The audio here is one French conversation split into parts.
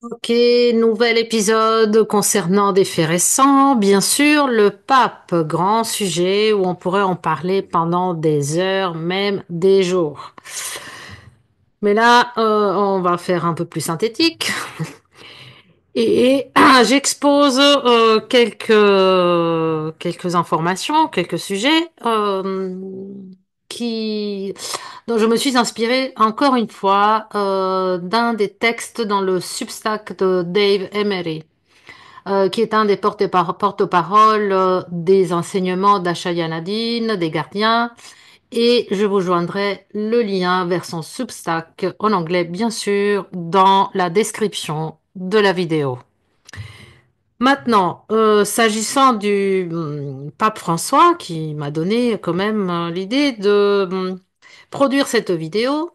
Ok, nouvel épisode concernant des faits récents. Bien sûr, le pape, grand sujet où on pourrait en parler pendant des heures, même des jours. Mais là, on va faire un peu plus synthétique. Et j'expose quelques informations, quelques sujets qui, dont je me suis inspirée encore une fois d'un des textes dans le Substack de Dave Emery, qui est un des porte-parole des enseignements d'Ashaya Nadine, des gardiens. Et je vous joindrai le lien vers son Substack en anglais, bien sûr, dans la description de la vidéo. Maintenant, s'agissant du pape François, qui m'a donné quand même l'idée de produire cette vidéo,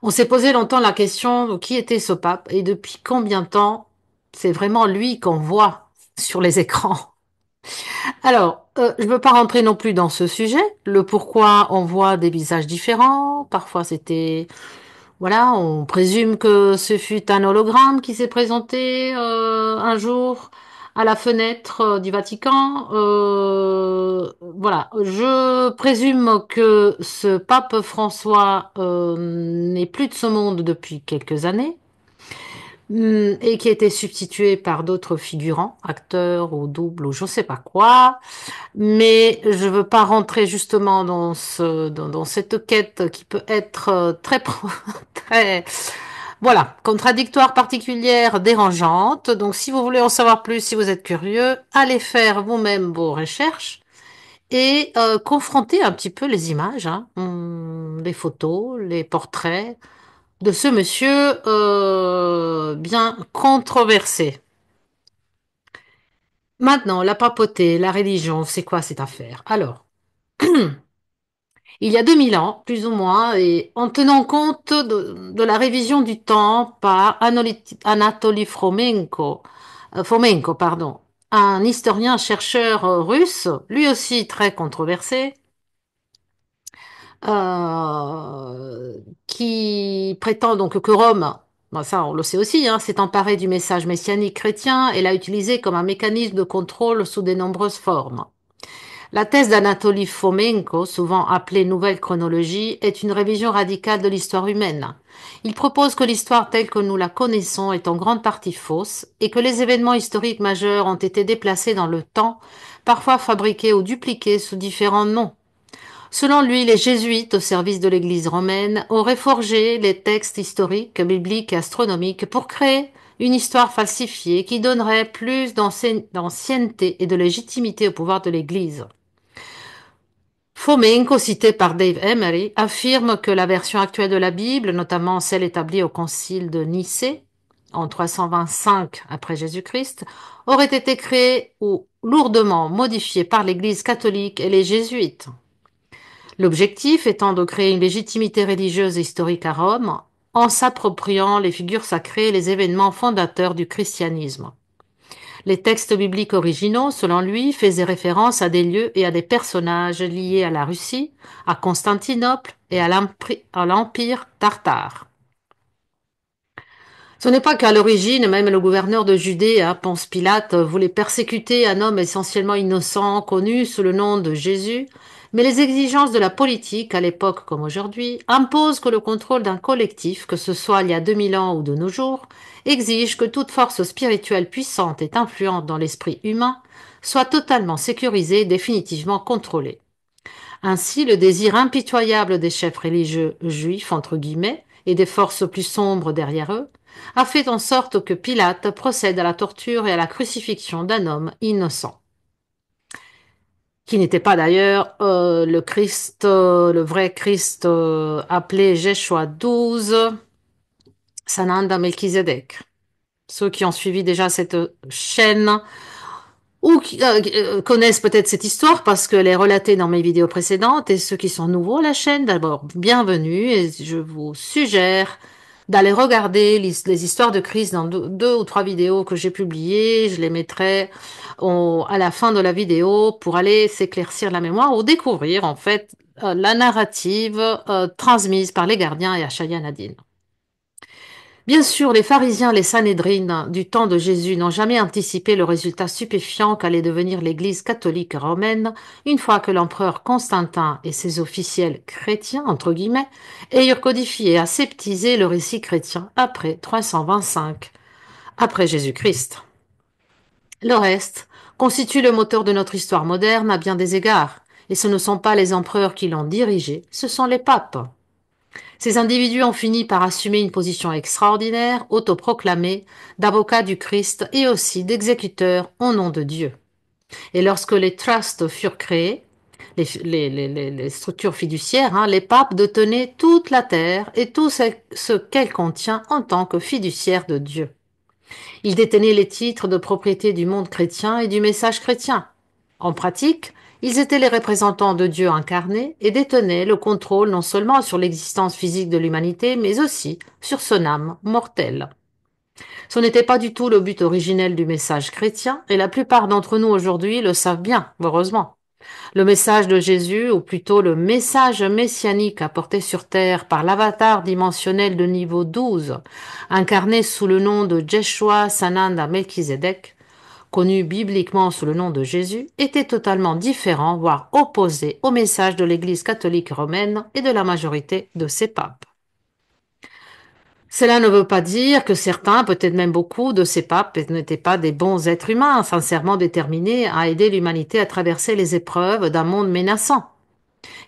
on s'est posé longtemps la question de qui était ce pape et depuis combien de temps c'est vraiment lui qu'on voit sur les écrans. Alors, je ne veux pas rentrer non plus dans ce sujet, le pourquoi on voit des visages différents, parfois c'était voilà, on présume que ce fut un hologramme qui s'est présenté un jour à la fenêtre du Vatican. Voilà, je présume que ce pape François n'est plus de ce monde depuis quelques années et qui a été substitué par d'autres figurants, acteurs ou doubles ou je ne sais pas quoi. Mais je veux pas rentrer justement dans cette quête qui peut être très, voilà, contradictoire, particulière, dérangeante. Donc, si vous voulez en savoir plus, si vous êtes curieux, allez faire vous-même vos recherches et confronter un petit peu les images, hein, les photos, les portraits de ce monsieur bien controversé. Maintenant, la papauté, la religion, c'est quoi cette affaire? Alors, il y a 2000 ans, plus ou moins, et en tenant compte de la révision du temps par Anatoly Fomenko, pardon, un historien chercheur russe, lui aussi très controversé, euh, qui prétend donc que Rome, bon, ça on le sait aussi, hein, s'est emparé du message messianique chrétien et l'a utilisé comme un mécanisme de contrôle sous de nombreuses formes. La thèse d'Anatoly Fomenko, souvent appelée Nouvelle chronologie, est une révision radicale de l'histoire humaine. Il propose que l'histoire telle que nous la connaissons est en grande partie fausse et que les événements historiques majeurs ont été déplacés dans le temps, parfois fabriqués ou dupliqués sous différents noms. Selon lui, les jésuites, au service de l'Église romaine, auraient forgé les textes historiques, bibliques et astronomiques pour créer une histoire falsifiée qui donnerait plus d'ancienneté et de légitimité au pouvoir de l'Église. Fomenko, cité par Dave Emery, affirme que la version actuelle de la Bible, notamment celle établie au Concile de Nicée en 325 après Jésus-Christ, aurait été créée ou lourdement modifiée par l'Église catholique et les jésuites. L'objectif étant de créer une légitimité religieuse et historique à Rome en s'appropriant les figures sacrées et les événements fondateurs du christianisme. Les textes bibliques originaux, selon lui, faisaient référence à des lieux et à des personnages liés à la Russie, à Constantinople et à l'Empire tartare. Ce n'est pas qu'à l'origine, même le gouverneur de Judée, hein, Ponce Pilate, voulait persécuter un homme essentiellement innocent, connu sous le nom de Jésus, mais les exigences de la politique, à l'époque comme aujourd'hui, imposent que le contrôle d'un collectif, que ce soit il y a 2000 ans ou de nos jours, exige que toute force spirituelle puissante et influente dans l'esprit humain soit totalement sécurisée et définitivement contrôlée. Ainsi, le désir impitoyable des chefs religieux juifs, entre guillemets, et des forces plus sombres derrière eux, a fait en sorte que Pilate procède à la torture et à la crucifixion d'un homme innocent, qui n'était pas d'ailleurs le Christ, le vrai Christ appelé Jéchoua 12, Sananda Melchizedek. Ceux qui ont suivi déjà cette chaîne ou qui connaissent peut-être cette histoire parce qu'elle est relatée dans mes vidéos précédentes, et ceux qui sont nouveaux à la chaîne, d'abord, bienvenue, et je vous suggère d'aller regarder les histoires de Christ dans deux ou trois vidéos que j'ai publiées. Je les mettrai à la fin de la vidéo pour aller s'éclaircir la mémoire ou découvrir en fait la narrative transmise par les gardiens et Achaya Nadine. Bien sûr, les pharisiens, les Sanhédrines du temps de Jésus n'ont jamais anticipé le résultat stupéfiant qu'allait devenir l'Église catholique romaine une fois que l'empereur Constantin et ses officiels chrétiens, entre guillemets, eurent codifié et aseptisé le récit chrétien après 325 après Jésus-Christ. Le reste constitue le moteur de notre histoire moderne à bien des égards, et ce ne sont pas les empereurs qui l'ont dirigé, ce sont les papes. Ces individus ont fini par assumer une position extraordinaire, autoproclamée, d'avocat du Christ et aussi d'exécuteur au nom de Dieu. Et lorsque les trusts furent créés, les structures fiduciaires, les papes détenaient toute la terre et tout ce qu'elle contient en tant que fiduciaires de Dieu. Ils détenaient les titres de propriété du monde chrétien et du message chrétien. En pratique, ils étaient les représentants de Dieu incarné et détenaient le contrôle non seulement sur l'existence physique de l'humanité, mais aussi sur son âme mortelle. Ce n'était pas du tout le but originel du message chrétien, et la plupart d'entre nous aujourd'hui le savent bien, heureusement. Le message de Jésus, ou plutôt le message messianique apporté sur terre par l'avatar dimensionnel de niveau 12, incarné sous le nom de Jeshua Sananda Melchizedek, connu bibliquement sous le nom de Jésus, était totalement différent, voire opposé au message de l'Église catholique romaine et de la majorité de ses papes. Cela ne veut pas dire que certains, peut-être même beaucoup, de ces papes n'étaient pas des bons êtres humains, sincèrement déterminés à aider l'humanité à traverser les épreuves d'un monde menaçant.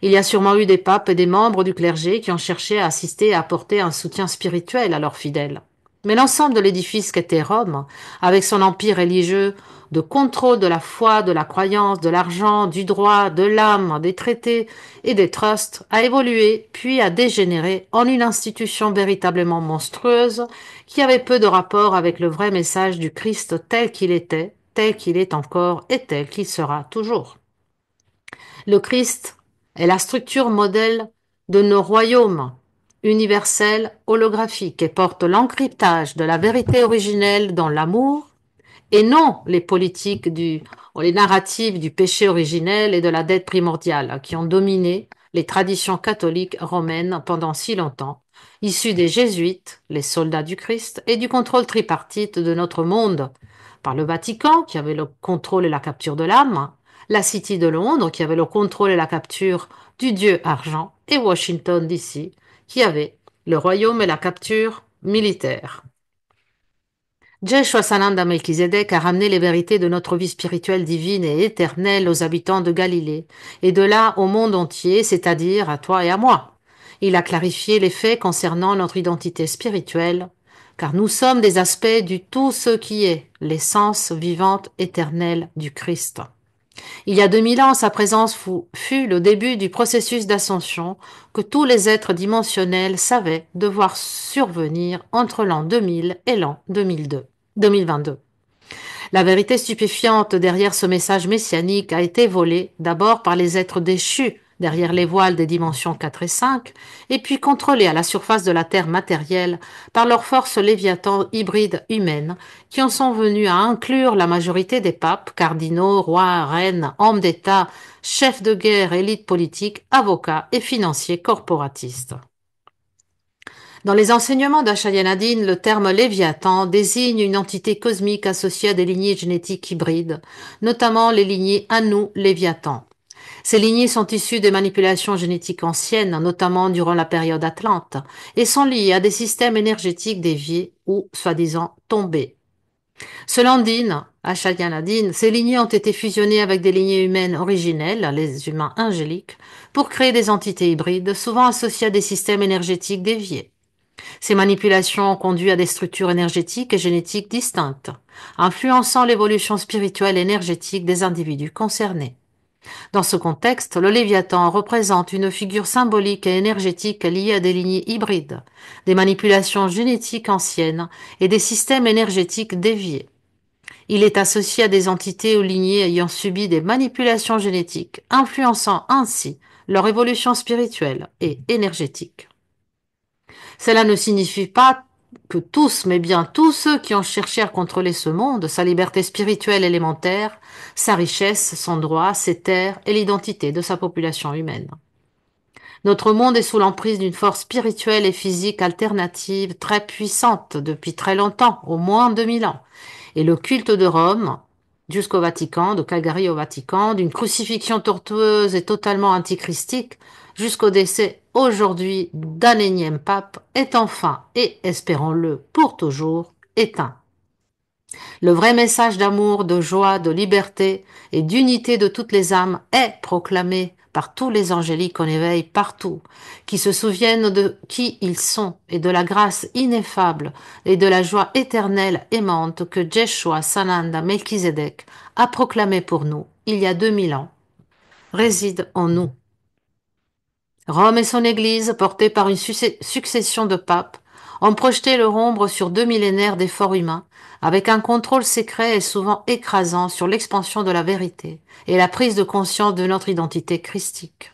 Il y a sûrement eu des papes et des membres du clergé qui ont cherché à assister et à apporter un soutien spirituel à leurs fidèles. Mais l'ensemble de l'édifice qu'était Rome, avec son empire religieux de contrôle de la foi, de la croyance, de l'argent, du droit, de l'âme, des traités et des trusts, a évolué puis a dégénéré en une institution véritablement monstrueuse qui avait peu de rapport avec le vrai message du Christ tel qu'il était, tel qu'il est encore et tel qu'il sera toujours. Le Christ est la structure modèle de nos royaumes universels holographiques et porte l'encryptage de la vérité originelle dans l'amour et non les politiques ou les narratifs du péché originel et de la dette primordiale qui ont dominé les traditions catholiques romaines pendant si longtemps, issues des Jésuites, les soldats du Christ, et du contrôle tripartite de notre monde, par le Vatican qui avait le contrôle et la capture de l'âme, la City de Londres qui avait le contrôle et la capture du dieu argent, et Washington DC qui avait le royaume et la capture militaire. Jeshua Sananda Melchizedek a ramené les vérités de notre vie spirituelle divine et éternelle aux habitants de Galilée, et de là au monde entier, c'est-à-dire à toi et à moi. Il a clarifié les faits concernant notre identité spirituelle, car nous sommes des aspects du tout ce qui est, l'essence vivante éternelle du Christ. Il y a 2000 ans, sa présence fut le début du processus d'ascension que tous les êtres dimensionnels savaient devoir survenir entre l'an 2000 et l'an 2022. La vérité stupéfiante derrière ce message messianique a été volée d'abord par les êtres déchus derrière les voiles des dimensions 4 et 5, et puis contrôlée à la surface de la Terre matérielle par leurs forces léviathans hybrides humaines qui en sont venus à inclure la majorité des papes, cardinaux, rois, reines, hommes d'État, chefs de guerre, élites politiques, avocats et financiers corporatistes. Dans les enseignements d'Achayanadine, le terme Léviathan désigne une entité cosmique associée à des lignées génétiques hybrides, notamment les lignées Anu-Léviathan. Ces lignées sont issues des manipulations génétiques anciennes, notamment durant la période Atlante, et sont liées à des systèmes énergétiques déviés ou soi-disant tombés. Selon Dean, Achayanadine, ces lignées ont été fusionnées avec des lignées humaines originelles, les humains angéliques, pour créer des entités hybrides, souvent associées à des systèmes énergétiques déviés. Ces manipulations ont conduit à des structures énergétiques et génétiques distinctes, influençant l'évolution spirituelle et énergétique des individus concernés. Dans ce contexte, le Léviathan représente une figure symbolique et énergétique liée à des lignées hybrides, des manipulations génétiques anciennes et des systèmes énergétiques déviés. Il est associé à des entités ou lignées ayant subi des manipulations génétiques, influençant ainsi leur évolution spirituelle et énergétique. Cela ne signifie pas que tous, mais bien tous ceux qui ont cherché à contrôler ce monde, sa liberté spirituelle élémentaire, sa richesse, son droit, ses terres et l'identité de sa population humaine. Notre monde est sous l'emprise d'une force spirituelle et physique alternative très puissante depuis très longtemps, au moins 2000 ans. Et le culte de Rome, jusqu'au Vatican, de Calgary au Vatican, d'une crucifixion tortueuse et totalement antichristique, jusqu'au décès aujourd'hui d'un énième pape, est enfin, et espérons-le pour toujours, éteint. Le vrai message d'amour, de joie, de liberté et d'unité de toutes les âmes est proclamé par tous les angéliques en éveil partout, qui se souviennent de qui ils sont et de la grâce ineffable et de la joie éternelle aimante que Jeshua Sananda Melchizedek a proclamé pour nous il y a 2000 ans, réside en nous. Rome et son Église, portées par une succession de papes, ont projeté leur ombre sur 2 millénaires d'efforts humains, avec un contrôle secret et souvent écrasant sur l'expansion de la vérité et la prise de conscience de notre identité christique.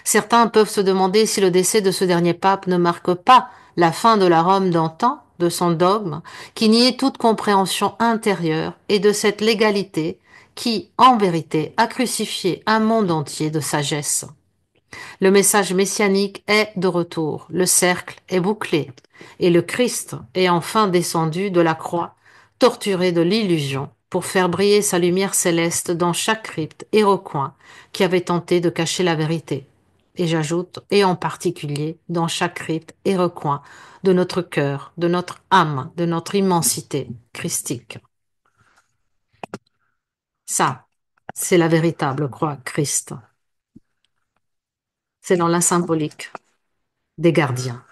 Certains peuvent se demander si le décès de ce dernier pape ne marque pas la fin de la Rome d'antan, de son dogme, qui niait toute compréhension intérieure et de cette légalité qui, en vérité, a crucifié un monde entier de sagesse. Le message messianique est de retour, le cercle est bouclé, et le Christ est enfin descendu de la croix, torturé de l'illusion, pour faire briller sa lumière céleste dans chaque crypte et recoin qui avait tenté de cacher la vérité. Et j'ajoute, et en particulier dans chaque crypte et recoin de notre cœur, de notre âme, de notre immensité christique. Ça, c'est la véritable croix Christ. C'est dans la symbolique des gardiens.